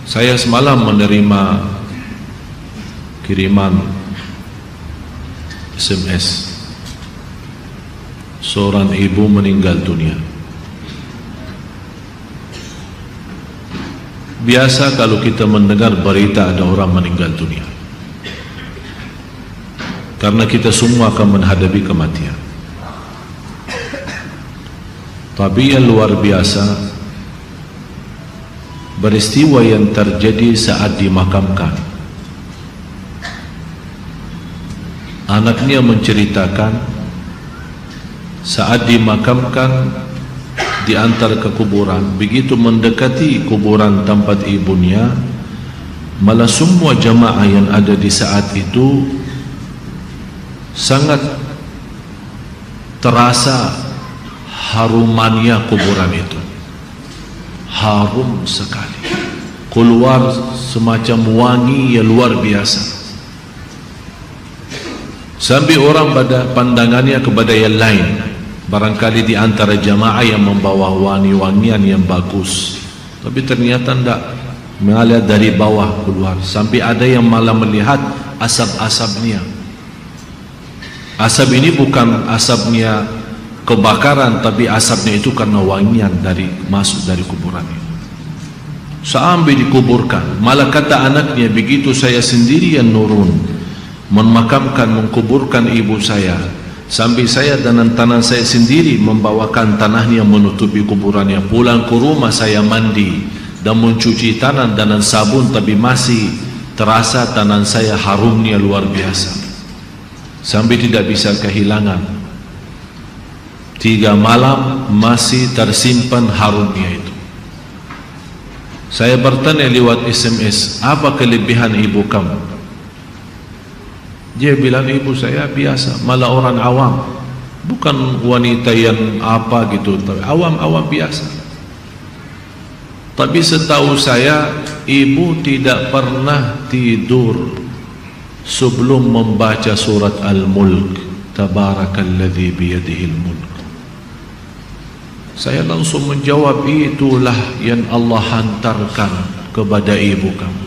Saya semalam menerima kiriman SMS. Seorang ibu meninggal dunia. Biasa kalau kita mendengar berita ada orang meninggal dunia, karena kita semua akan menghadapi kematian. Tapi yang luar biasa, peristiwa yang terjadi saat dimakamkan. Anaknya menceritakan saat dimakamkan di antara ke kuburan, begitu mendekati kuburan tempat ibunya, malah semua jamaah yang ada di saat itu sangat terasa harumannya kuburan itu. Harum sekali, keluar semacam wangi yang luar biasa, sampai orang pada pandangannya kepada yang lain. Barangkali di antara jamaah yang membawa wangi-wangian yang bagus, tapi ternyata tidak, mengalir dari bawah keluar, sampai ada yang malah melihat asap-asapnya. Asap ini bukan asapnya kebakaran, tapi asapnya itu karena wangian dari masuk dari kuburan itu. Sampai dikuburkan, malah kata anaknya, begitu saya sendiri yang nurun memakamkan, mengkuburkan ibu saya, sampai saya dan tanah saya sendiri membawakan tanahnya menutupi kuburannya. Pulang ke rumah saya mandi dan mencuci tanah dengan sabun, tapi masih terasa tanah saya harumnya luar biasa, sampai tidak bisa kehilangan. 3 malam masih tersimpan harumnya itu. Saya bertanya lewat SMS, apa kelebihan ibu kamu? Dia bilang, ibu saya biasa, malah orang awam, bukan wanita yang apa gitu, tapi awam-awam biasa. Tapi setahu saya, ibu tidak pernah tidur sebelum membaca surat Al-Mulk, Tabarakalladzi biyadihil mulk. Saya langsung menjawab, itulah yang Allah hantarkan kepada ibu kamu.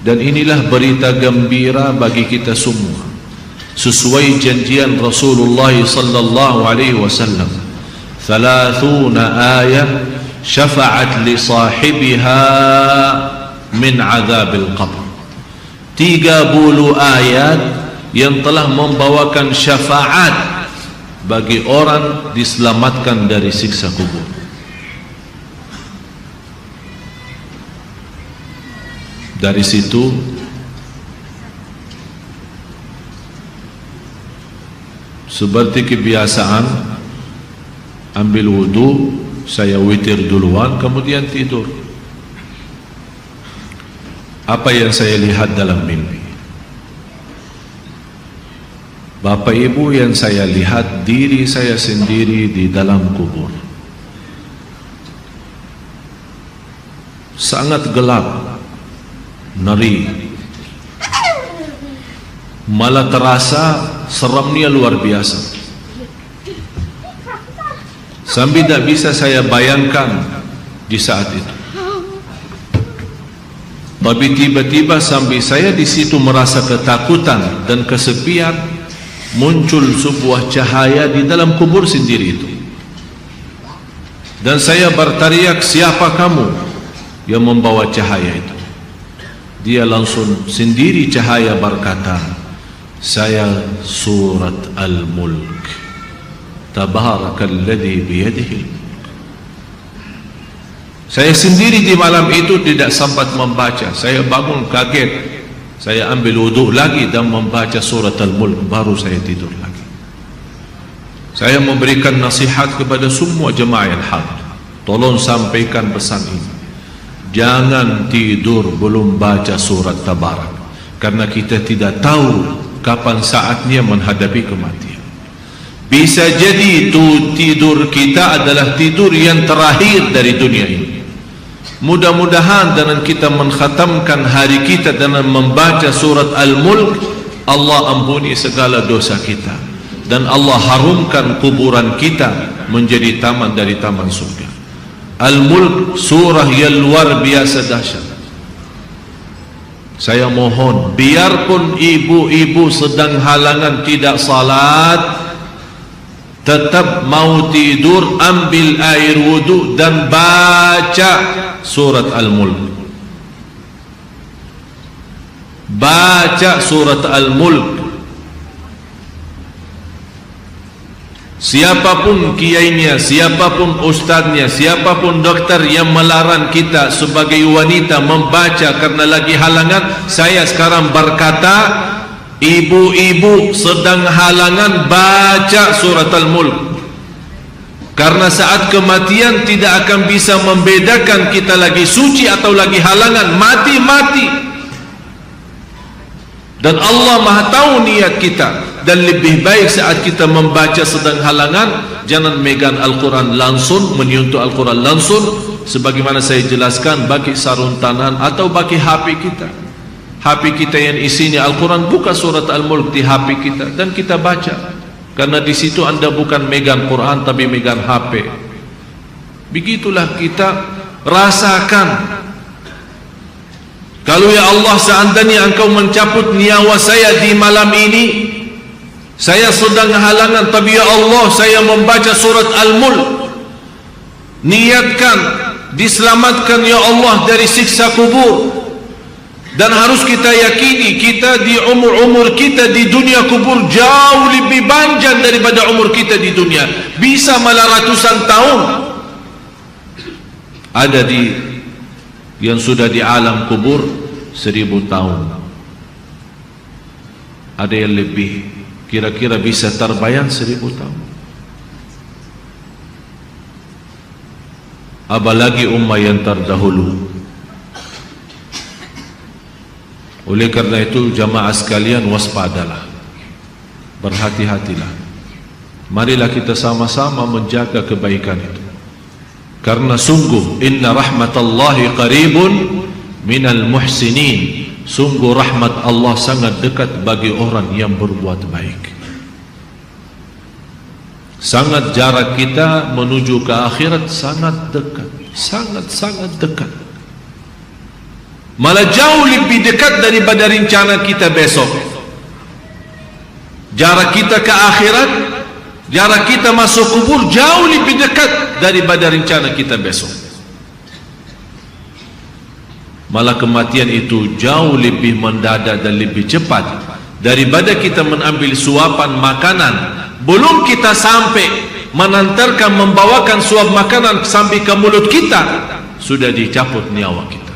Dan inilah berita gembira bagi kita semua, sesuai janjian Rasulullah sallallahu alaihi wasallam. 30 ayat syafa'at li sahibiha min azabil qabr. 30 ayat yang telah membawakan syafaat bagi orang diselamatkan dari siksa kubur. Dari situ seperti kebiasaan, ambil wudu, saya witir duluan, kemudian tidur. Apa yang saya lihat dalam mimpi? Bapak ibu, yang saya lihat diri saya sendiri di dalam kubur. Sangat gelap, ngeri, malah terasa seramnya luar biasa, sampai tidak bisa saya bayangkan di saat itu. Tapi tiba-tiba sampai saya di situ merasa ketakutan dan kesepian, muncul sebuah cahaya di dalam kubur sendiri itu, dan saya berteriak, siapa kamu yang membawa cahaya itu? Dia langsung sendiri cahaya berkata, saya surat Al-Mulk, Tabarakalladzi biyadihil mulk. Saya sendiri di malam itu tidak sempat membaca. Saya bangun kaget, saya ambil wudu lagi dan membaca surat Al-Mulk, baru saya tidur lagi. Saya memberikan nasihat kepada semua jemaah yang hadir, tolong sampaikan pesan ini. Jangan tidur belum baca surat Tabarak, karena kita tidak tahu kapan saatnya menghadapi kematian. Bisa jadi itu tidur kita adalah tidur yang terakhir dari dunia ini. Mudah-mudahan dengan kita mengkhatamkan hari kita dengan membaca surat Al-Mulk, Allah ampuni segala dosa kita, dan Allah harumkan kuburan kita menjadi taman dari taman surga. Al-Mulk surah yang luar biasa dahsyat. Saya mohon, biarpun ibu-ibu sedang halangan tidak salat, tetap mau tidur, ambil air wudu dan baca surat Al-Mulk. Baca surat Al-Mulk. Siapapun kiainya, siapapun ustaznya, siapapun dokter yang melarang kita sebagai wanita membaca karena lagi halangan, saya sekarang berkata, ibu-ibu sedang halangan, baca surat Al-Mulk. Karena saat kematian tidak akan bisa membedakan kita lagi suci atau lagi halangan, mati-mati. Dan Allah Maha tahu niat kita. Dan lebih baik saat kita membaca sedang halangan, jangan megang Al-Quran langsung, menyentuh Al-Quran langsung, sebagaimana saya jelaskan, bagi sarung tangan atau bagi HP kita. HP kita yang isinya Al-Quran, buka surat Al-Mulk di HP kita dan kita baca. Karena di situ anda bukan megang Quran tapi megang HP. Begitulah kita rasakan. Kalau ya Allah, seandainya engkau mencabut nyawa saya di malam ini, saya sedang halangan, tapi ya Allah, saya membaca surat Al-Mulk, niatkan diselamatkan ya Allah dari siksa kubur. Dan harus kita yakini, kita di umur kita di dunia kubur jauh lebih panjang daripada umur kita di dunia, bisa malah ratusan tahun. Ada yang sudah di alam kubur 1000 tahun, ada yang lebih, kira-kira bisa terbayang 1000 tahun. Apalagi ummah yang terdahulu. Oleh karena itu jamaah sekalian, waspadalah, berhati-hatilah. Marilah kita sama-sama menjaga kebaikan itu. Karena sungguh inna rahmatallahi qaribun minal muhsinin. Sungguh rahmat Allah sangat dekat bagi orang yang berbuat baik. Sangat jarak kita menuju ke akhirat sangat dekat, sangat-sangat dekat. Malah jauh lebih dekat daripada rencana kita besok. Jarak kita ke akhirat, jarak kita masuk kubur jauh lebih dekat daripada rencana kita besok. Malah kematian itu jauh lebih mendadak dan lebih cepat daripada kita mengambil suapan makanan. Belum kita sampai menantarkan, membawakan suap makanan sampai ke mulut kita, sudah dicabut nyawa kita.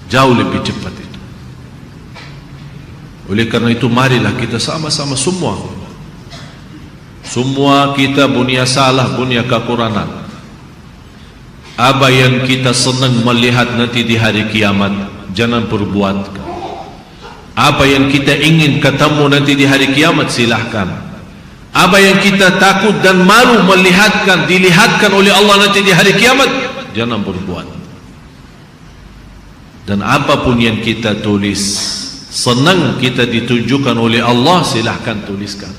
Jauh lebih cepat itu. Oleh karena itu marilah kita sama-sama semua kita punya salah, punya kekurangan. Apa yang kita senang melihat nanti di hari kiamat, jangan perbuat. Apa yang kita ingin ketemu nanti di hari kiamat, silahkan. Apa yang kita takut dan malu dilihatkan oleh Allah nanti di hari kiamat, jangan berbuat. Dan apapun yang kita tulis, senang kita ditunjukkan oleh Allah, silahkan tuliskan.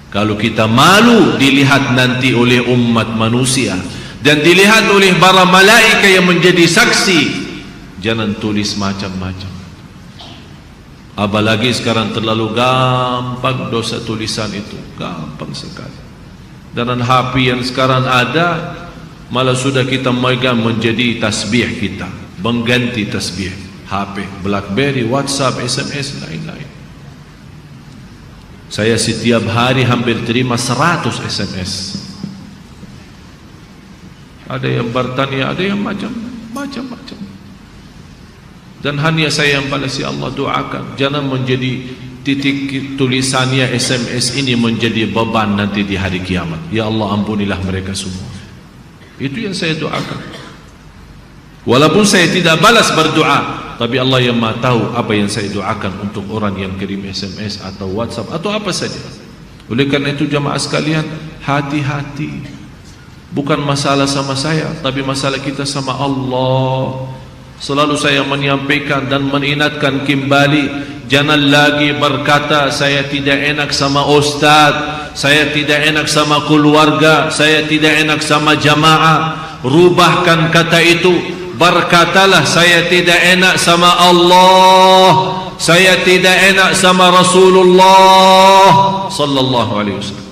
Kalau kita malu dilihat nanti oleh umat manusia dan dilihat oleh para malaikat yang menjadi saksi, jangan tulis macam-macam. Apalagi sekarang terlalu gampang dosa tulisan itu, gampang sekali. Dan HP yang sekarang ada, malah sudah kita megang menjadi tasbih kita, mengganti tasbih. HP, BlackBerry, WhatsApp, SMS, lain-lain. Saya setiap hari hampir terima 100 SMS. Ada yang bertanya, ada yang macam-macam. Dan hanya saya yang balas, ya Allah doakan, jangan menjadi titik tulisannya SMS ini menjadi beban nanti di hari kiamat. Ya Allah ampunilah mereka semua. Itu yang saya doakan. Walaupun saya tidak balas berdoa, tapi Allah yang Maha tahu apa yang saya doakan untuk orang yang kirim SMS atau WhatsApp atau apa saja. Oleh karena itu jamaah sekalian, hati-hati. Bukan masalah sama saya, tapi masalah kita sama Allah. Selalu saya menyampaikan dan mengingatkan kembali, jangan lagi berkata saya tidak enak sama ustaz, saya tidak enak sama keluarga, saya tidak enak sama jamaah. Rubahkan kata itu, berkatalah saya tidak enak sama Allah, saya tidak enak sama Rasulullah sallallahu alaihi wasallam.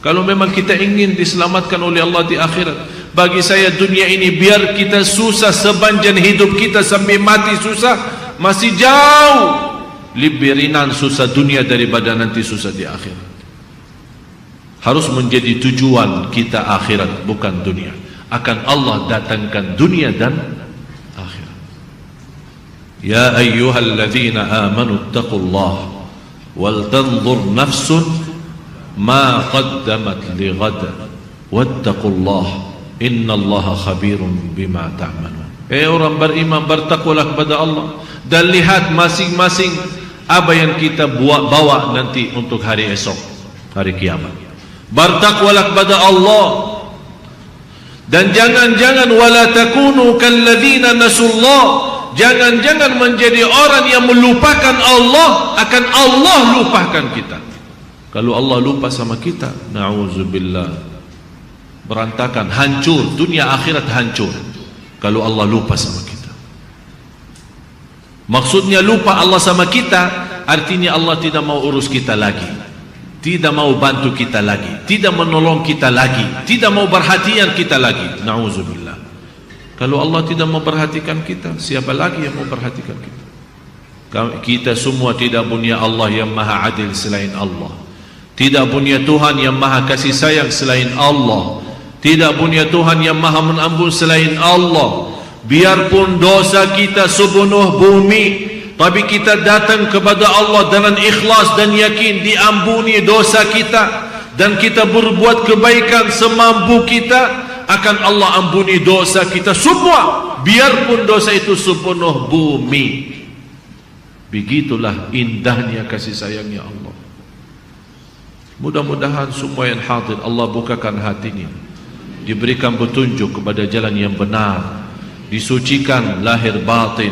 Kalau memang kita ingin diselamatkan oleh Allah di akhirat, bagi saya dunia ini biar kita susah sepanjang hidup kita sampai mati susah, masih jauh lebih ringan susah dunia daripada nanti susah di akhirat. Harus menjadi tujuan kita akhirat, bukan dunia. Akan Allah datangkan dunia dan akhirat. Ya ayyuhalladzina amanu taqullaha wal tanzur nafsun ma qaddamat lighad wattaqullaha innallaha khabirun bima ta'malun. Orang beriman, bertakwalah kepada Allah dan lihat masing-masing apa yang kita bawa nanti untuk hari esok, hari kiamat. Bertakwalah kepada Allah. Dan jangan-jangan wala takunu kalladzina nasullah, jangan-jangan menjadi orang yang melupakan Allah, akan Allah lupakan kita. Kalau Allah lupa sama kita, na'udzubillah, berantakan, hancur, dunia akhirat hancur kalau Allah lupa sama kita. Maksudnya lupa Allah sama kita, artinya Allah tidak mau urus kita lagi, tidak mau bantu kita lagi, tidak menolong kita lagi, tidak mau perhatian kita lagi. Na'udzubillah. Kalau Allah tidak mau perhatikan kita, siapa lagi yang mau perhatikan kita? Kita semua tidak punya Allah yang maha adil selain Allah, tidak punya Tuhan yang maha kasih sayang selain Allah, tidak punya Tuhan yang maha menampun selain Allah. Biarpun dosa kita sepenuh bumi, tapi kita datang kepada Allah dengan ikhlas dan yakin diampuni dosa kita, dan kita berbuat kebaikan semampu kita, akan Allah ampuni dosa kita semua, biarpun dosa itu sepenuh bumi. Begitulah indahnya kasih sayangnya Allah. Mudah-mudahan semua yang hadir Allah bukakan hatinya, diberikan petunjuk kepada jalan yang benar, disucikan lahir batin,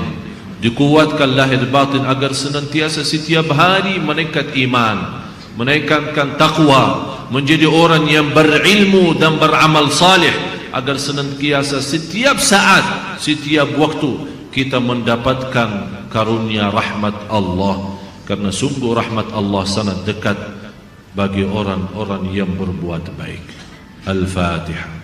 dikuatkan lahir batin agar senantiasa setiap hari meningkat iman, meningkatkan takwa, menjadi orang yang berilmu dan beramal saleh, agar senantiasa setiap saat, setiap waktu kita mendapatkan karunia rahmat Allah, karena sungguh rahmat Allah sangat dekat bagi orang-orang yang berbuat baik. Al-Fatihah.